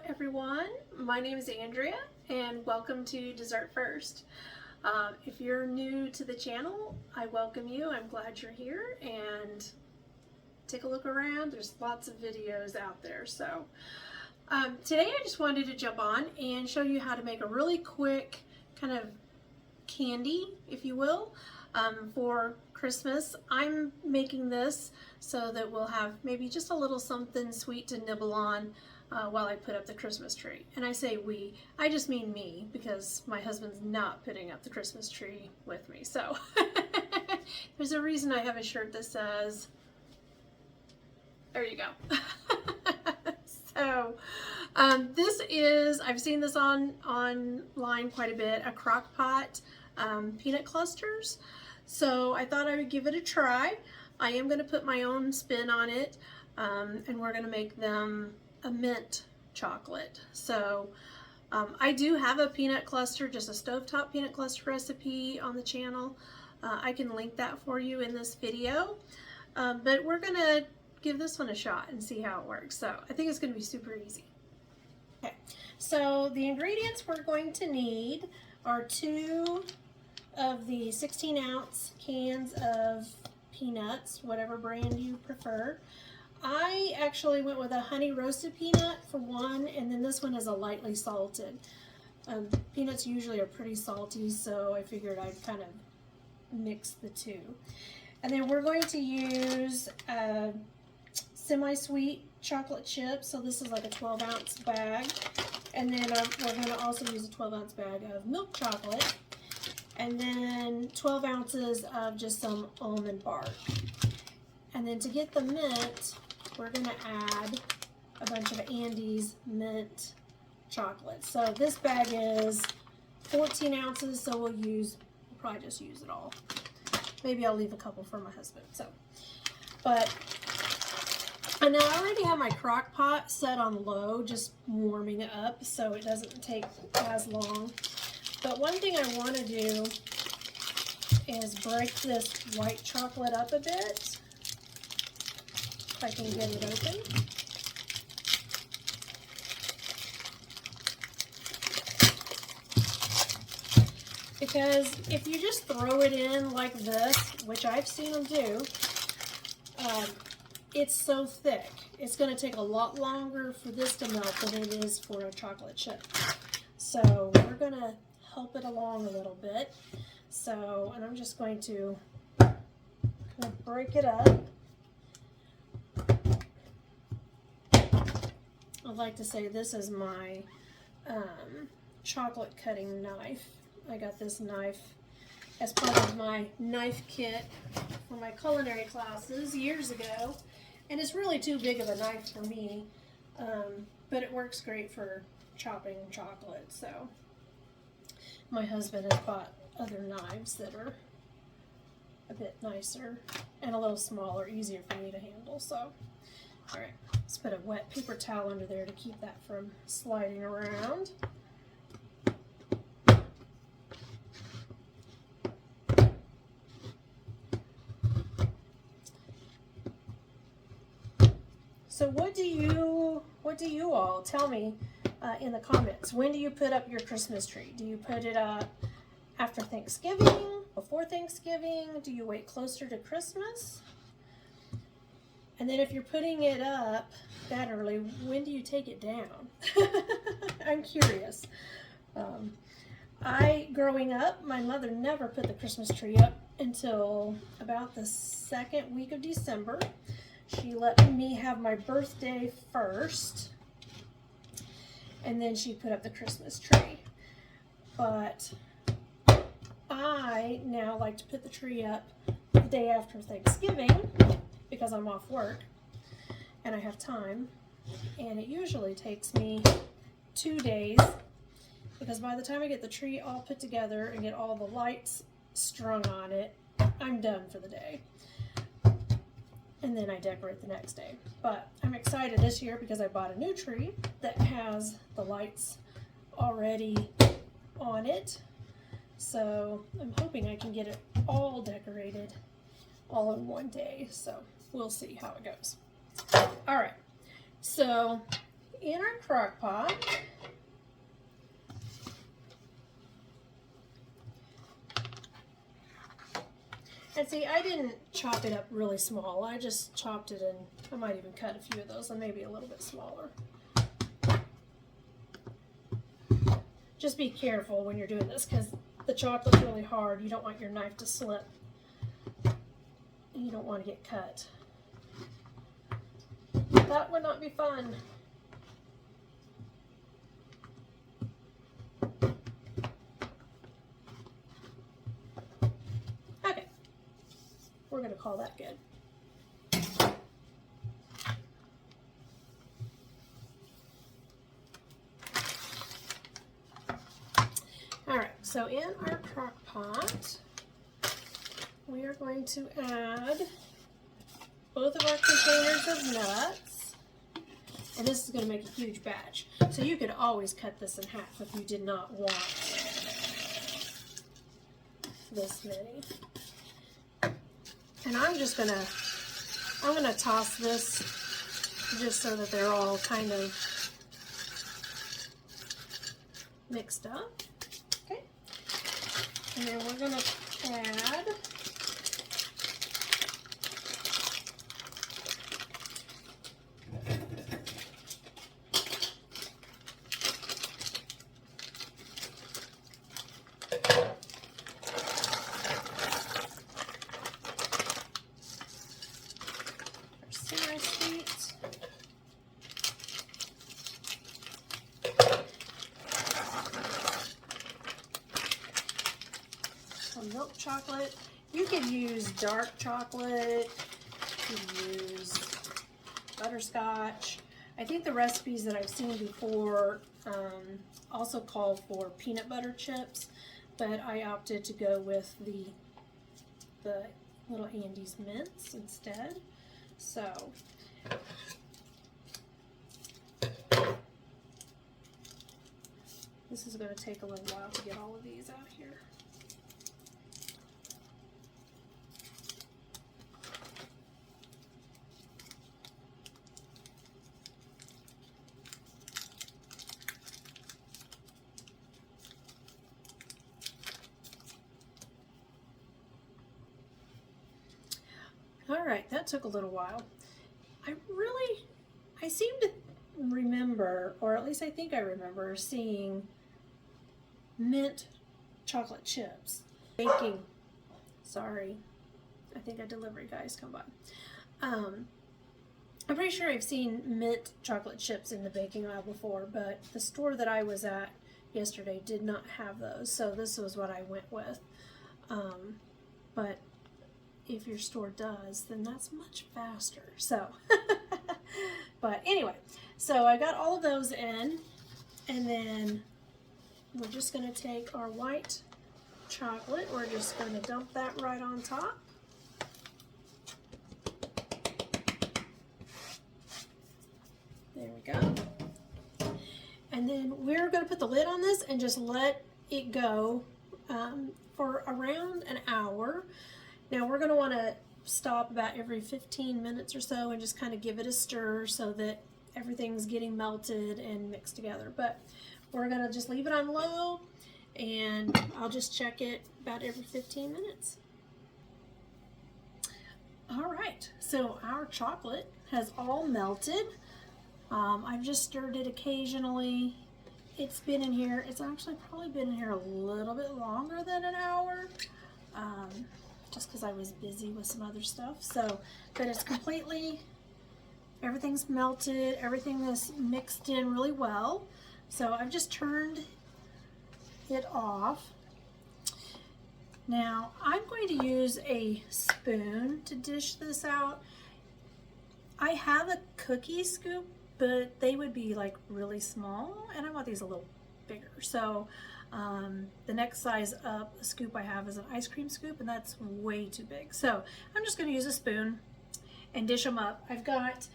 everyone, my name is Andrea and welcome to Dessert First. If you're new to the channel, I welcome you. I'm glad you're here and take a look around. There's lots of videos out there. So today I just wanted to jump on and show you how to make a really quick kind of candy, if you will, for Christmas. I'm making this so that we'll have maybe just a little something sweet to nibble on while I put up the Christmas tree. And I say we, I just mean me, because my husband's not putting up the Christmas tree with me. So there's a reason I have a shirt that says, there you go. So this is, I've seen this online quite a bit, a Crockpot peanut clusters. So I thought I would give it a try. I am going to put my own spin on it, and we're going to make them a mint chocolate. So I do have a peanut cluster, just a stovetop peanut cluster recipe on the channel. I can link that for you in this video, but we're going to give this one a shot and see how it works. So I think it's going to be super easy. Okay, so the ingredients we're going to need are 2 of the 16-ounce cans of peanuts, whatever brand you prefer. I actually went with a honey roasted peanut for one, and then this one is a lightly salted. Peanuts usually are pretty salty, so I figured I'd kind of mix the two. And then we're going to use semi-sweet chocolate chips, so this is like a 12-ounce bag. And then we're going to also use a 12-ounce bag of milk chocolate. And then 12 ounces of just some almond bark. And then to get the mint, we're going to add a bunch of Andes mint chocolate. So this bag is 14 ounces, so we'll probably just use it all. Maybe I'll leave a couple for my husband. And now I already have my crock pot set on low, just warming it up so it doesn't take as long. But one thing I want to do is break this white chocolate up a bit, if I can get it open. Because if you just throw it in like this, which I've seen them do, it's so thick. It's going to take a lot longer for this to melt than it is for a chocolate chip. So we're going to help it along a little bit. So, and I'm just going to kind of break it up. I'd like to say this is my chocolate cutting knife. I got this knife as part of my knife kit for my culinary classes years ago. And it's really too big of a knife for me, but it works great for chopping chocolate. So my husband has bought other knives that are a bit nicer and a little smaller, easier for me to handle. So, all right, let's put a wet paper towel under there to keep that from sliding around. So what do you all tell me in the comments? When do you put up your Christmas tree? Do you put it up after Thanksgiving, before Thanksgiving? Do you wait closer to Christmas? And then if you're putting it up that early, when do you take it down? I'm curious. Growing up, my mother never put the Christmas tree up until about the second week of December. She let me have my birthday first, and then she put up the Christmas tree. But I now like to put the tree up the day after Thanksgiving because I'm off work and I have time, and it usually takes me 2 days, because by the time I get the tree all put together and get all the lights strung on it, I'm done for the day. And then I decorate the next day. But I'm excited this year because I bought a new tree that has the lights already on it. So I'm hoping I can get it all decorated all in one day. So we'll see how it goes. All right. So in our crock pot, and see, I didn't chop it up really small. I just chopped it in. I might even cut a few of those and maybe a little bit smaller. Just be careful when you're doing this because the chocolate's really hard. You don't want your knife to slip. You don't want to get cut. That would not be fun. Okay. We're going to call that good. Alright, so in our crock pot, we are going to add both of our containers of nuts. And this is going to make a huge batch. So you could always cut this in half if you did not want this many. And I'm going to toss this just so that they're all kind of mixed up. Okay. And then we're going to add milk chocolate. You could use dark chocolate, you could use butterscotch. I think the recipes that I've seen before also call for peanut butter chips, but I opted to go with the little Andes mints instead. So this is going to take a little while to get all of these out here. Alright, that took a little while. I seem to remember, or at least I think I remember, seeing mint chocolate chips. Baking. Sorry. I think a delivery guy's come by. I'm pretty sure I've seen mint chocolate chips in the baking aisle before, but the store that I was at yesterday did not have those, so this was what I went with. But if your store does, then that's much faster. So, but anyway, so I got all of those in, and then we're just going to take our white chocolate. We're just going to dump that right on top. There we go. And then we're going to put the lid on this and just let it go for around an hour. Now we're going to want to stop about every 15 minutes or so and just kind of give it a stir so that everything's getting melted and mixed together. But we're going to just leave it on low, and I'll just check it about every 15 minutes. Alright, so our chocolate has all melted. I've just stirred it occasionally. It's been in here, it's actually probably been in here a little bit longer than an hour. Just because I was busy with some other stuff. So, but it's completely, everything's melted, everything is mixed in really well. So I've just turned it off. Now I'm going to use a spoon to dish this out. I have a cookie scoop, but they would be like really small, and I want these a little bigger. So the next size up a scoop I have is an ice cream scoop, and that's way too big. So I'm just going to use a spoon and dish them up. I've got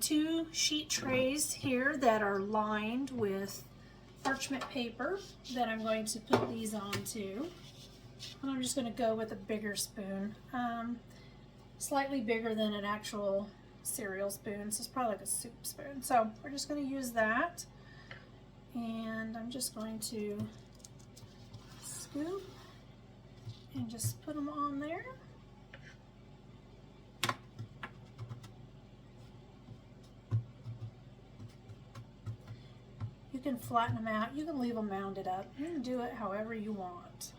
2 sheet trays here that are lined with parchment paper that I'm going to put these onto. And I'm just going to go with a bigger spoon, slightly bigger than an actual cereal spoon, so it's probably like a soup spoon. So we're just going to use that, and I'm just going to scoop and just put them on there. You can flatten them out, you can leave them mounded up, you can do it however you want.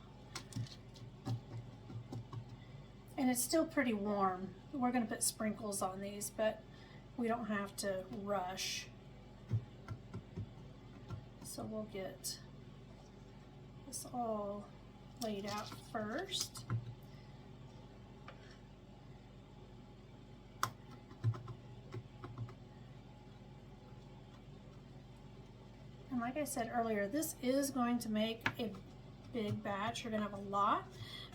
And it's still pretty warm. We're going to put sprinkles on these, but we don't have to rush. So we'll get this all laid out first. And like I said earlier, this is going to make a big batch. You're going to have a lot.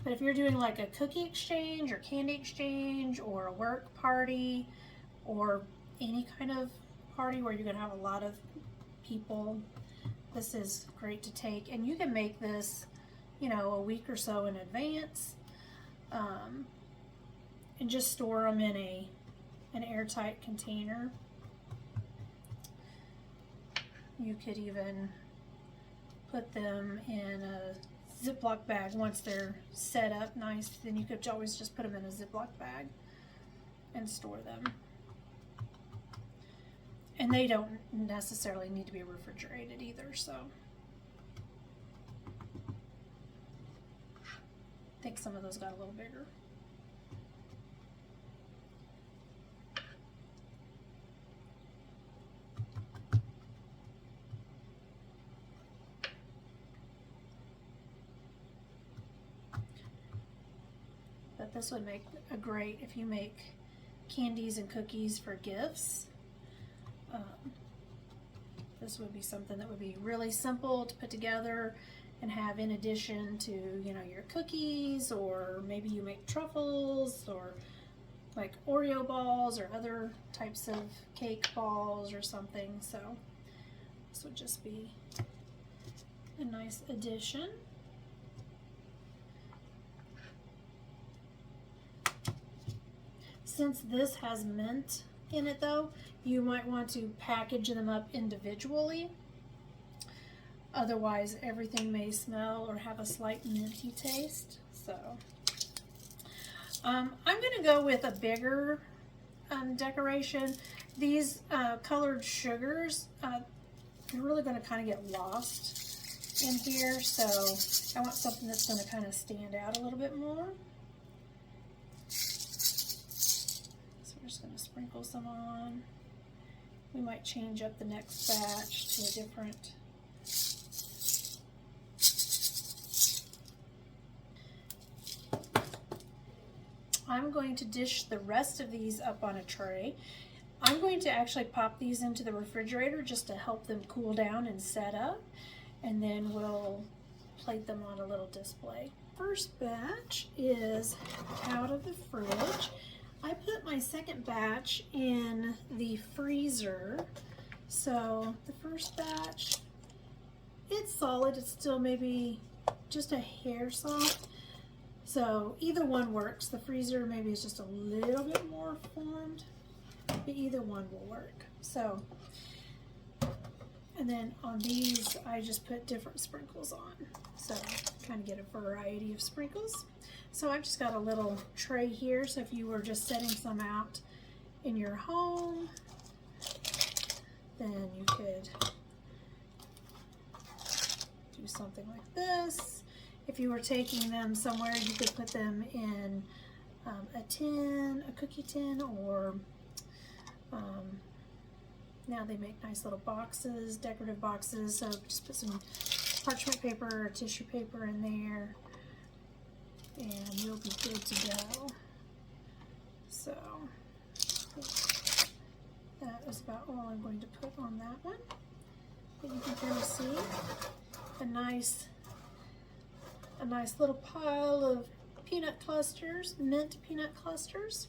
But if you're doing like a cookie exchange or candy exchange or a work party or any kind of party where you're going to have a lot of people, this is great to take. And you can make this, you know, a week or so in advance, and just store them in an airtight container. You could even put them in a Ziploc bag once they're set up nice. Then you could always just put them in a Ziploc bag and store them. And they don't necessarily need to be refrigerated either, so. I think some of those got a little bigger. But this would make a great, if you make candies and cookies for gifts, this would be something that would be really simple to put together and have in addition to, you know, your cookies, or maybe you make truffles or like Oreo balls or other types of cake balls or something. So this would just be a nice addition. Since this has mint in it though, you might want to package them up individually. Otherwise, everything may smell or have a slight minty taste. So, I'm going to go with a bigger decoration. These colored sugars, they're really going to kind of get lost in here. So, I want something that's going to kind of stand out a little bit more. So, we're just going to sprinkle some on. We might change up the next batch to a different. I'm going to dish the rest of these up on a tray. I'm going to actually pop these into the refrigerator just to help them cool down and set up, and then we'll plate them on a little display. First batch is out of the fridge. I put my second batch in the freezer. So the first batch, it's solid. It's still maybe just a hair soft. So either one works. The freezer maybe is just a little bit more formed, but either one will work. So, and then on these, I just put different sprinkles on. So kind of get a variety of sprinkles. So I've just got a little tray here. So if you were just setting some out in your home, then you could do something like this. If you were taking them somewhere, you could put them in a tin, a cookie tin, or now they make nice little boxes, decorative boxes. So just put some parchment paper or tissue paper in there, and you'll be good to go. So that is about all I'm going to put on that one. But you can kind of see a nice little pile of peanut clusters, mint peanut clusters.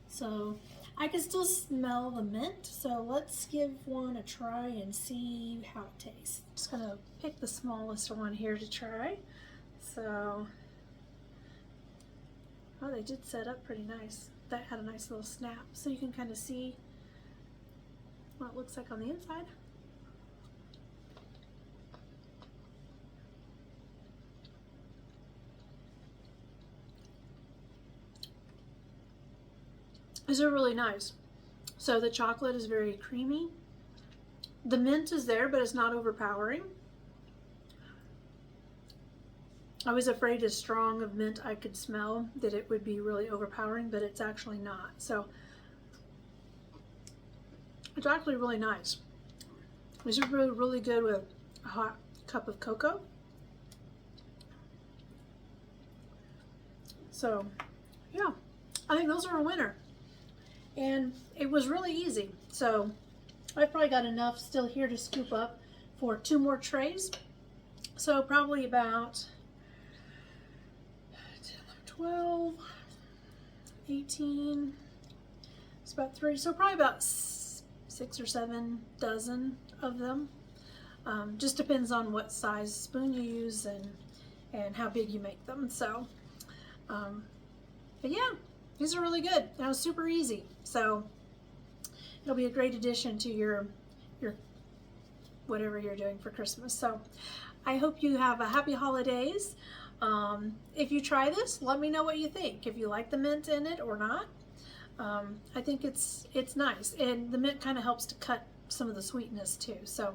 So I can still smell the mint, so let's give one a try and see how it tastes. Just gonna pick the smallest one here to try. So, oh, they did set up pretty nice. that had a nice little snap, so you can kind of see what it looks like on the inside. These are really nice. So the chocolate is very creamy. The mint is there, but it's not overpowering. I was afraid as strong of mint I could smell that it would be really overpowering, but it's actually not. So it's actually really nice. These are really, really good with a hot cup of cocoa. So yeah, I think those are a winner. And it was really easy. So I've probably got enough still here to scoop up for 2 more trays. So probably about 12, 18, it's about 3, so probably about 6 or 7 dozen of them. Just depends on what size spoon you use and how big you make them. So, but yeah, these are really good. That was super easy. So it'll be a great addition to your whatever you're doing for Christmas. So I hope you have a happy holidays. If you try this, let me know what you think. If you like the mint in it or not. I think it's nice, and the mint kind of helps to cut some of the sweetness too. So,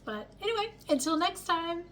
but anyway, until next time,